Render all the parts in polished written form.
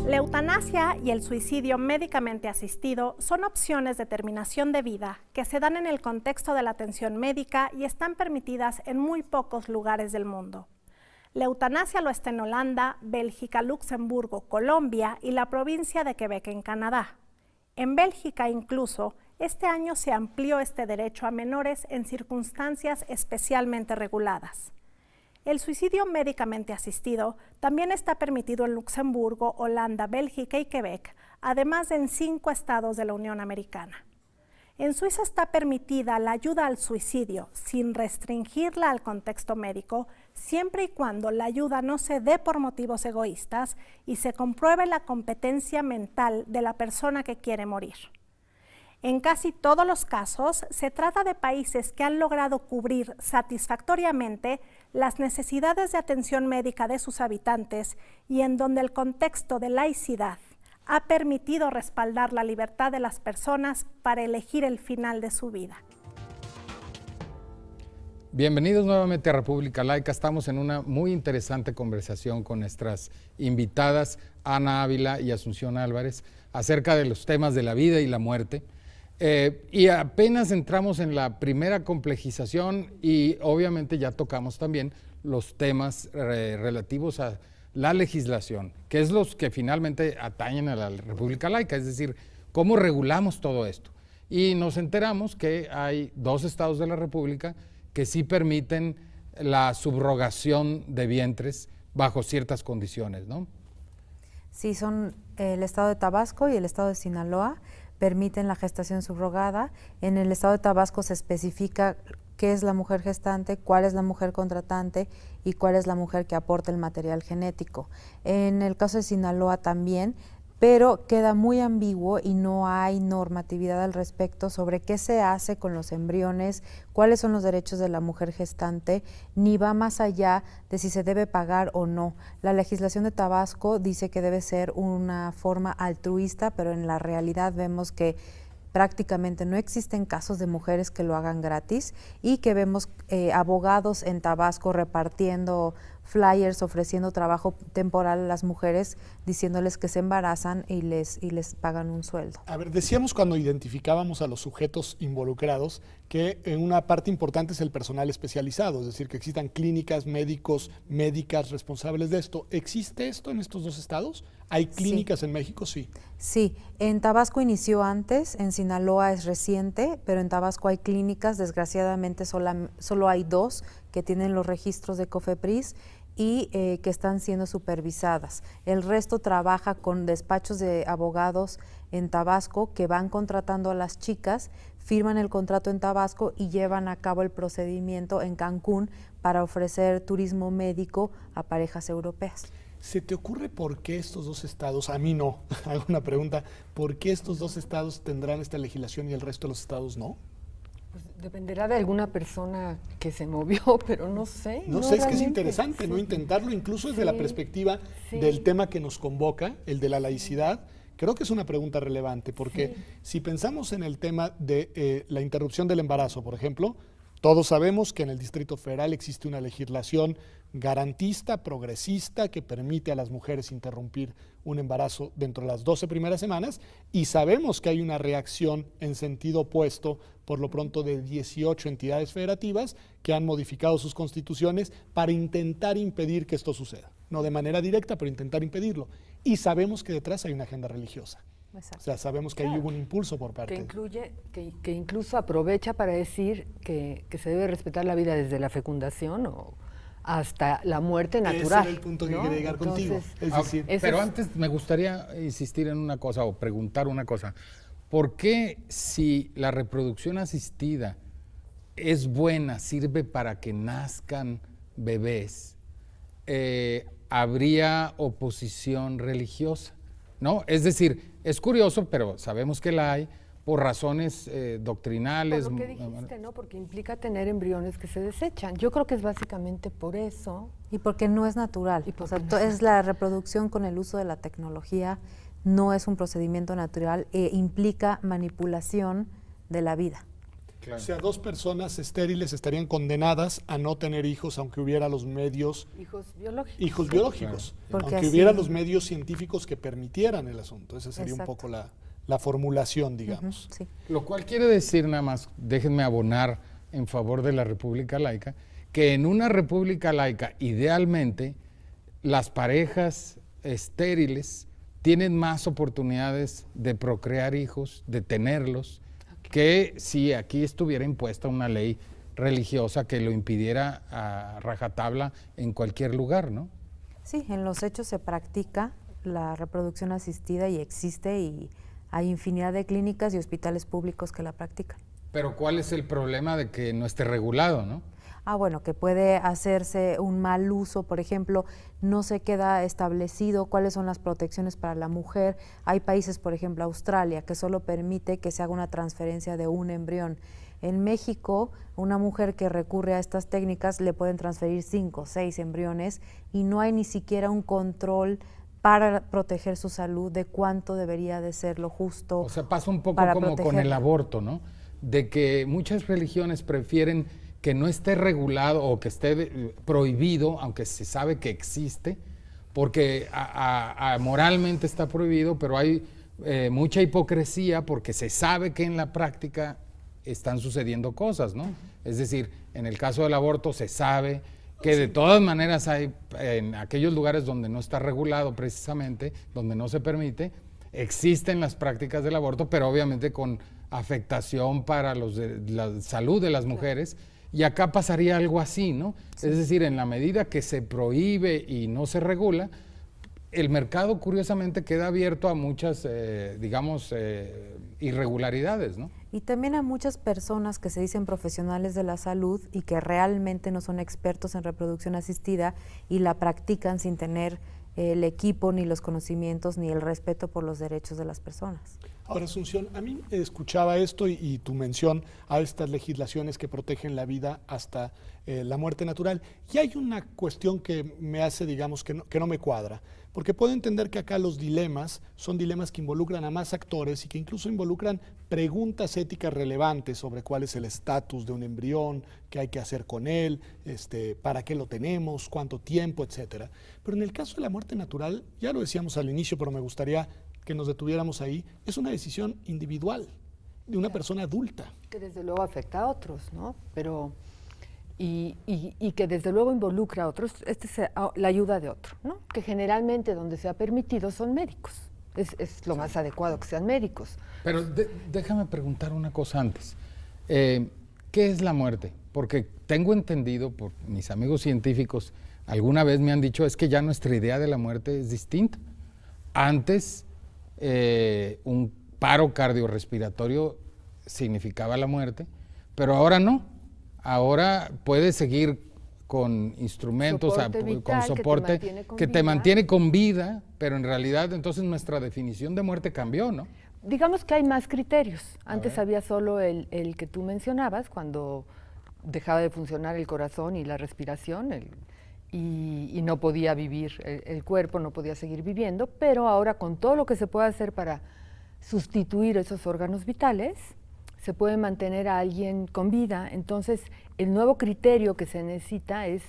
La eutanasia y el suicidio médicamente asistido son opciones de terminación de vida que se dan en el contexto de la atención médica y están permitidas en muy pocos lugares del mundo. La eutanasia lo está en Holanda, Bélgica, Luxemburgo, Colombia y la provincia de Quebec en Canadá. En Bélgica incluso, este año se amplió este derecho a menores en circunstancias especialmente reguladas. El suicidio médicamente asistido también está permitido en Luxemburgo, Holanda, Bélgica y Quebec, además de en 5 estados de la Unión Americana. En Suiza está permitida la ayuda al suicidio sin restringirla al contexto médico, siempre y cuando la ayuda no se dé por motivos egoístas y se compruebe la competencia mental de la persona que quiere morir. En casi todos los casos, se trata de países que han logrado cubrir satisfactoriamente las necesidades de atención médica de sus habitantes y en donde el contexto de laicidad ha permitido respaldar la libertad de las personas para elegir el final de su vida. Bienvenidos nuevamente a República Laica. Estamos en una muy interesante conversación con nuestras invitadas Ana Ávila y Asunción Álvarez acerca de los temas de la vida y la muerte. Y apenas entramos en la primera complejización y obviamente ya tocamos también los temas relativos a la legislación, que es los que finalmente atañen a la República Laica, es decir, cómo regulamos todo esto. Y nos enteramos que hay 2 estados de la República que sí permiten la subrogación de vientres bajo ciertas condiciones, ¿no? Sí, son el estado de Tabasco y el estado de Sinaloa. Permiten la gestación subrogada. En el estado de Tabasco se especifica qué es la mujer gestante, cuál es la mujer contratante y cuál es la mujer que aporta el material genético. En el caso de Sinaloa también, pero queda muy ambiguo y no hay normatividad al respecto sobre qué se hace con los embriones, cuáles son los derechos de la mujer gestante, ni va más allá de si se debe pagar o no. La legislación de Tabasco dice que debe ser una forma altruista, pero en la realidad vemos que prácticamente no existen casos de mujeres que lo hagan gratis y que vemos abogados en Tabasco repartiendo flyers, ofreciendo trabajo temporal a las mujeres, diciéndoles que se embarazan y les pagan un sueldo. A ver, decíamos cuando identificábamos a los sujetos involucrados que una parte importante es el personal especializado, es decir, que existan clínicas, médicos, médicas responsables de esto. ¿Existe esto en estos 2 estados? ¿Hay clínicas en México? Sí. Sí, en Tabasco inició antes, en Sinaloa es reciente, pero en Tabasco hay clínicas, desgraciadamente solo hay 2 que tienen los registros de COFEPRIS y que están siendo supervisadas. El resto trabaja con despachos de abogados en Tabasco que van contratando a las chicas, firman el contrato en Tabasco y llevan a cabo el procedimiento en Cancún para ofrecer turismo médico a parejas europeas. ¿Se te ocurre por qué estos 2 estados, a mí no, hago una pregunta, por qué estos 2 estados tendrán esta legislación y el resto de los estados no? Pues dependerá de alguna persona que se movió, pero no sé. No sé, es que es interesante, sí, ¿no? Intentarlo incluso desde la perspectiva del tema que nos convoca, el de la laicidad. Creo que es una pregunta relevante, porque si pensamos en el tema de la interrupción del embarazo, por ejemplo, todos sabemos que en el Distrito Federal existe una legislación garantista, progresista, que permite a las mujeres interrumpir un embarazo dentro de las 12 primeras semanas, y sabemos que hay una reacción en sentido opuesto, por lo pronto, de 18 entidades federativas que han modificado sus constituciones para intentar impedir que esto suceda. No de manera directa, pero intentar impedirlo. Y sabemos que detrás hay una agenda religiosa. Exacto. O sea, sabemos que ahí hubo un impulso por parte. Que incluso aprovecha para decir que se debe respetar la vida desde la fecundación o hasta la muerte natural. Ese era el punto que quería llegar contigo. Es decir, pero antes me gustaría insistir en una cosa o preguntar una cosa. ¿Por qué si la reproducción asistida es buena, sirve para que nazcan bebés, habría oposición religiosa? ¿No? Es decir, es curioso, pero sabemos que la hay por razones doctrinales. Por lo que dijiste, ¿no? Porque implica tener embriones que se desechan. Yo creo que es básicamente por eso. Y porque no es natural. O sea, es la reproducción con el uso de la tecnología, no es un procedimiento natural e implica manipulación de la vida. O sea, 2 personas estériles estarían condenadas a no tener hijos aunque hubiera los medios... Hijos biológicos. Hijos biológicos. Porque Aunque así- hubiera los medios científicos que permitieran el asunto. Esa sería un Exacto. poco la formulación, digamos. Sí. Lo cual quiere decir, nada más, déjenme abonar en favor de la República Laica, que en una República Laica, idealmente, las parejas estériles tienen más oportunidades de procrear hijos, de tenerlos, que si aquí estuviera impuesta una ley religiosa que lo impidiera a rajatabla en cualquier lugar, ¿no? Sí, en los hechos se practica la reproducción asistida y existe, y hay infinidad de clínicas y hospitales públicos que la practican. Pero ¿cuál es el problema de que no esté regulado, no? Bueno, que puede hacerse un mal uso, por ejemplo, no se queda establecido cuáles son las protecciones para la mujer. Hay países, por ejemplo, Australia, que solo permite que se haga una transferencia de un embrión. En México, una mujer que recurre a estas técnicas le pueden transferir 5 o 6 embriones y no hay ni siquiera un control para proteger su salud de cuánto debería de ser lo justo. O sea, pasa un poco para como con el protegerla. aborto, ¿no? De que muchas religiones prefieren que no esté regulado o que esté prohibido, aunque se sabe que existe, porque moralmente está prohibido, pero hay mucha hipocresía porque se sabe que en la práctica están sucediendo cosas, ¿no? Es decir, en el caso del aborto se sabe que de todas maneras hay, en aquellos lugares donde no está regulado precisamente, donde no se permite, existen las prácticas del aborto, pero obviamente con afectación para la salud de las mujeres, y acá pasaría algo así, ¿no? Sí. Es decir, en la medida que se prohíbe y no se regula, el mercado curiosamente queda abierto a muchas, irregularidades, ¿no? Y también a muchas personas que se dicen profesionales de la salud y que realmente no son expertos en reproducción asistida y la practican sin tener el equipo, ni los conocimientos, ni el respeto por los derechos de las personas. Ahora, Asunción, a mí escuchaba esto y tu mención a estas legislaciones que protegen la vida hasta la muerte natural. Y hay una cuestión que me hace, digamos, que no me cuadra, porque puedo entender que acá los dilemas son dilemas que involucran a más actores y que incluso involucran preguntas éticas relevantes sobre cuál es el estatus de un embrión, qué hay que hacer con él, para qué lo tenemos, cuánto tiempo, etcétera. Pero en el caso de la muerte natural, ya lo decíamos al inicio, pero me gustaría que nos detuviéramos ahí, es una decisión individual de una persona adulta. Que desde luego afecta a otros, ¿no? Pero, y que desde luego involucra a otros, es la ayuda de otro, ¿no? Que generalmente donde se ha permitido son médicos. Es lo más adecuado que sean médicos. Pero déjame preguntar una cosa antes. ¿Qué es la muerte? Porque tengo entendido por mis amigos científicos, alguna vez me han dicho, es que ya nuestra idea de la muerte es distinta. Antes, un paro cardiorrespiratorio significaba la muerte, pero ahora no. Ahora puedes seguir con instrumentos, Soporte vital con soporte que te mantiene con vida, pero en realidad entonces nuestra definición de muerte cambió, ¿no? Digamos que hay más criterios. Antes había solo el que tú mencionabas, cuando dejaba de funcionar el corazón y la respiración, y no podía vivir, el cuerpo no podía seguir viviendo, pero ahora con todo lo que se puede hacer para sustituir esos órganos vitales, se puede mantener a alguien con vida. Entonces, el nuevo criterio que se necesita es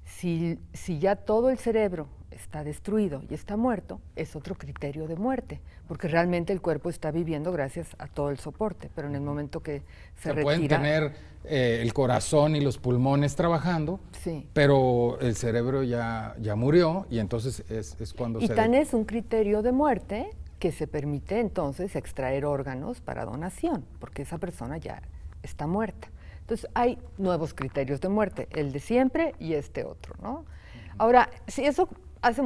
si ya todo el cerebro está destruido y está muerto, es otro criterio de muerte, porque realmente el cuerpo está viviendo gracias a todo el soporte, pero en el momento que se retira... Pueden tener el corazón y los pulmones trabajando, sí, pero el cerebro ya murió y entonces es cuando y tan es un criterio de muerte que se permite entonces extraer órganos para donación, porque esa persona ya está muerta. Entonces hay nuevos criterios de muerte, el de siempre y este otro, ¿no? Ahora, sí, eso hace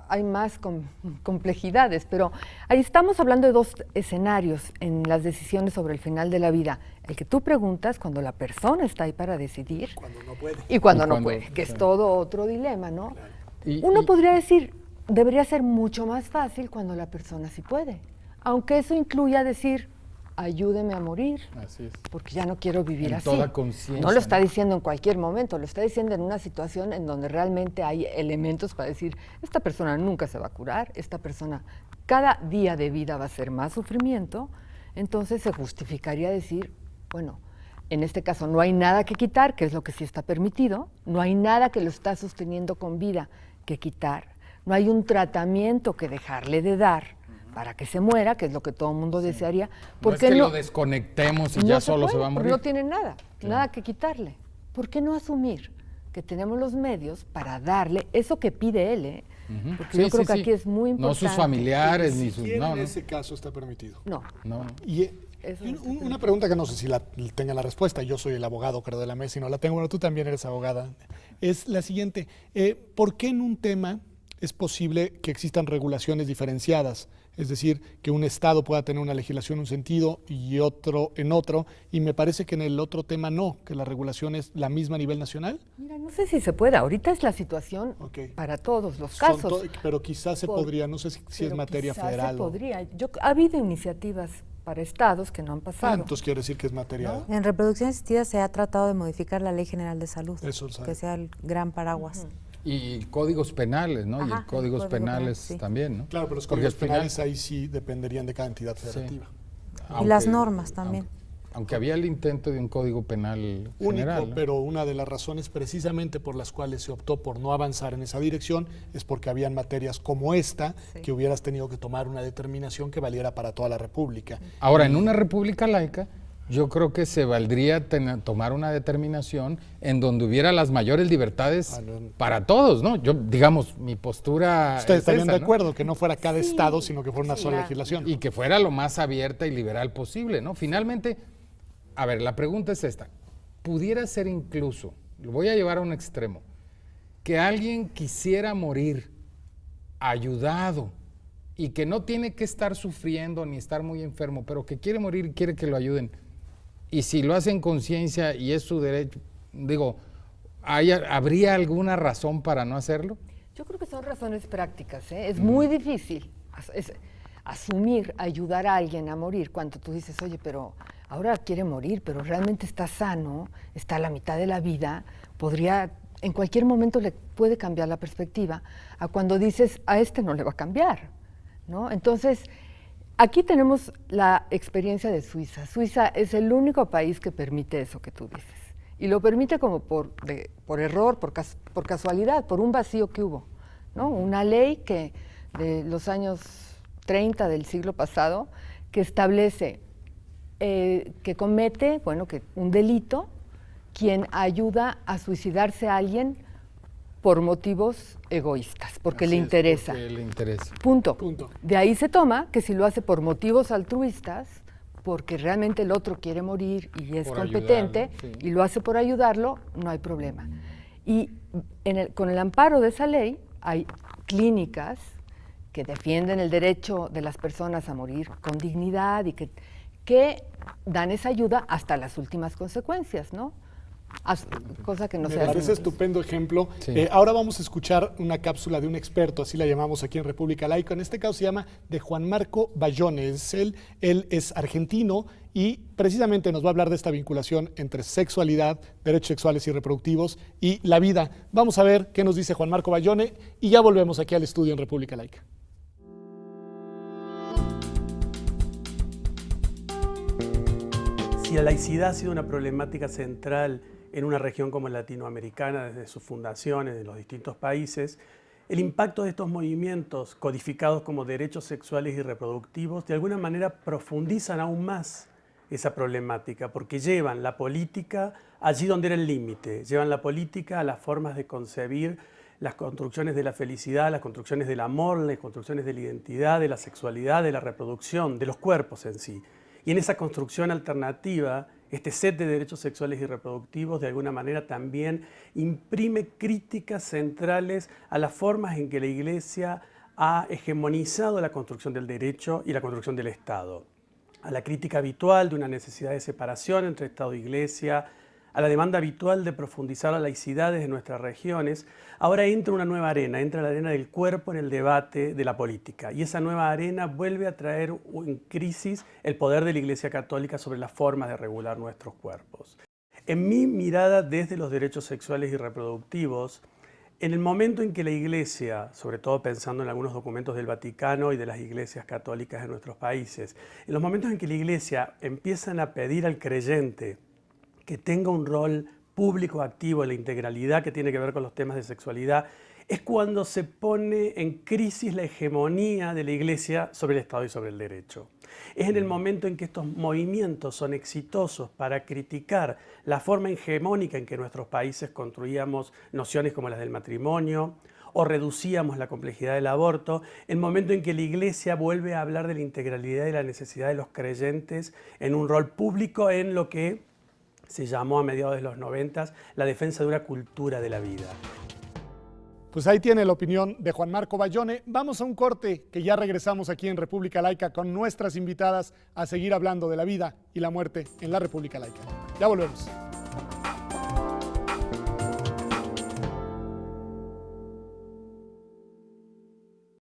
hay más complejidades, pero ahí estamos hablando de dos escenarios en las decisiones sobre el final de la vida. El que tú preguntas cuando la persona está ahí para decidir. Cuando no puede. Y cuando no puede, que es todo otro dilema, ¿no? Claro. Uno podría decir, debería ser mucho más fácil cuando la persona sí puede, aunque eso incluya decir, ayúdeme a morir, Así es. porque ya no quiero vivir En así. toda conciencia, No lo está ¿no? diciendo en cualquier momento, lo está diciendo en una situación en donde realmente hay elementos para decir, esta persona nunca se va a curar, esta persona cada día de vida va a ser más sufrimiento, entonces se justificaría decir, Bueno, en este caso no hay nada que quitar, que es lo que sí está permitido, no hay nada que lo está sosteniendo con vida que quitar, no hay un tratamiento que dejarle de dar para que se muera, que es lo que todo el mundo desearía. No es que lo desconectemos y ya solo se va a morir. No tiene nada, nada que quitarle. ¿Por qué no asumir que tenemos los medios para darle eso que pide él? Porque yo creo que aquí es muy importante. No sus familiares ni sus... En ese caso está permitido. No. Y una pregunta que no sé si tenga la respuesta, yo soy el abogado, creo, de la mesa y no la tengo, bueno, tú también eres abogada, es la siguiente: ¿por qué en un tema es posible que existan regulaciones diferenciadas? Es decir, que un Estado pueda tener una legislación en un sentido y otro en otro, y me parece que en el otro tema no, que la regulación es la misma a nivel nacional. Mira, no sé si se puede, ahorita es la situación para todos los casos. Pero quizás se podría, no sé si es materia federal. Se podría. Ha habido iniciativas para estados que no han pasado. Entonces quiere decir que es materia... En reproducción asistida se ha tratado de modificar la Ley General de Salud, Eso que sea el gran paraguas. Y códigos penales, ¿no? Ajá, y códigos penales sí. también, ¿no? Claro, pero los códigos penales ahí sí dependerían de cada entidad federativa. Y las normas también. Aunque había el intento de un código penal general, único, ¿no? Pero una de las razones precisamente por las cuales se optó por no avanzar en esa dirección es porque habían materias como esta que hubieras tenido que tomar una determinación que valiera para toda la República. Ahora, en una república laica, yo creo que se valdría tomar una determinación en donde hubiera las mayores libertades para todos, ¿no? Yo, digamos, mi postura... Ustedes estarían de acuerdo que no fuera cada estado, sino que fuera una sola legislación. Y que fuera lo más abierta y liberal posible, ¿no? Finalmente, a ver, la pregunta es esta. Pudiera ser incluso, lo voy a llevar a un extremo, que alguien quisiera morir ayudado y que no tiene que estar sufriendo ni estar muy enfermo, pero que quiere morir y quiere que lo ayuden. Y si lo hace en conciencia y es su derecho, digo, ¿habría alguna razón para no hacerlo? Yo creo que son razones prácticas, ¿eh? Es muy difícil asumir, ayudar a alguien a morir cuando tú dices, oye, pero ahora quiere morir, pero realmente está sano, está a la mitad de la vida, en cualquier momento le puede cambiar la perspectiva, a cuando dices, a este no le va a cambiar, ¿no? Entonces, aquí tenemos la experiencia de Suiza. Suiza es el único país que permite eso que tú dices. Y lo permite como por error, por casualidad, por un vacío que hubo, ¿no? Una ley que de los años 30 del siglo pasado que establece que comete, que un delito quien ayuda a suicidarse a alguien por motivos egoístas, porque le interesa. Porque le interesa. Punto. De ahí se toma que si lo hace por motivos altruistas, porque realmente el otro quiere morir y es competente, y lo hace por ayudarlo, no hay problema. Y con el amparo de esa ley hay clínicas que defienden el derecho de las personas a morir con dignidad y que dan esa ayuda hasta las últimas consecuencias, ¿no? Cosa que no se hace. Me parece estupendo ejemplo. Ahora vamos a escuchar una cápsula de un experto, así la llamamos aquí en República Laica. En este caso se llama de Juan Marco Bayone. Él es argentino y precisamente nos va a hablar de esta vinculación entre sexualidad, derechos sexuales y reproductivos y la vida. Vamos a ver qué nos dice Juan Marco Bayone y ya volvemos aquí al estudio en República Laica. Si la laicidad ha sido una problemática central en una región como latinoamericana desde sus fundaciones en los distintos países, el impacto de estos movimientos codificados como derechos sexuales y reproductivos de alguna manera profundizan aún más esa problemática porque llevan la política allí donde era el límite, llevan la política a las formas de concebir las construcciones de la felicidad, las construcciones del amor, las construcciones de la identidad, de la sexualidad, de la reproducción, de los cuerpos en sí. Y en esa construcción alternativa, este set de derechos sexuales y reproductivos de alguna manera también imprime críticas centrales a las formas en que la Iglesia ha hegemonizado la construcción del derecho y la construcción del Estado. A la crítica habitual de una necesidad de separación entre Estado e Iglesia, a la demanda habitual de profundizar la laicidad desde nuestras regiones, ahora entra una nueva arena, entra la arena del cuerpo en el debate de la política. Y esa nueva arena vuelve a traer en crisis el poder de la Iglesia Católica sobre las formas de regular nuestros cuerpos. En mi mirada desde los derechos sexuales y reproductivos, En el momento en que la Iglesia, sobre todo pensando en algunos documentos del Vaticano y de las iglesias católicas de nuestros países, en los momentos en que la Iglesia empiezan a pedir al creyente que tenga un rol público activo en la integralidad que tiene que ver con los temas de sexualidad, es cuando se pone en crisis la hegemonía de la Iglesia sobre el Estado y sobre el derecho. Es en el momento en que estos movimientos son exitosos para criticar la forma hegemónica en que nuestros países construíamos nociones como las del matrimonio o reducíamos la complejidad del aborto, el momento en que la Iglesia vuelve a hablar de la integralidad y la necesidad de los creyentes en un rol público en lo que se llamó a mediados de los 90 la defensa de una cultura de la vida. Pues ahí tiene la opinión de Juan Marco Bayone. Vamos a un corte que ya regresamos aquí en República Laica con nuestras invitadas a seguir hablando de la vida y la muerte en la República Laica. Ya volvemos.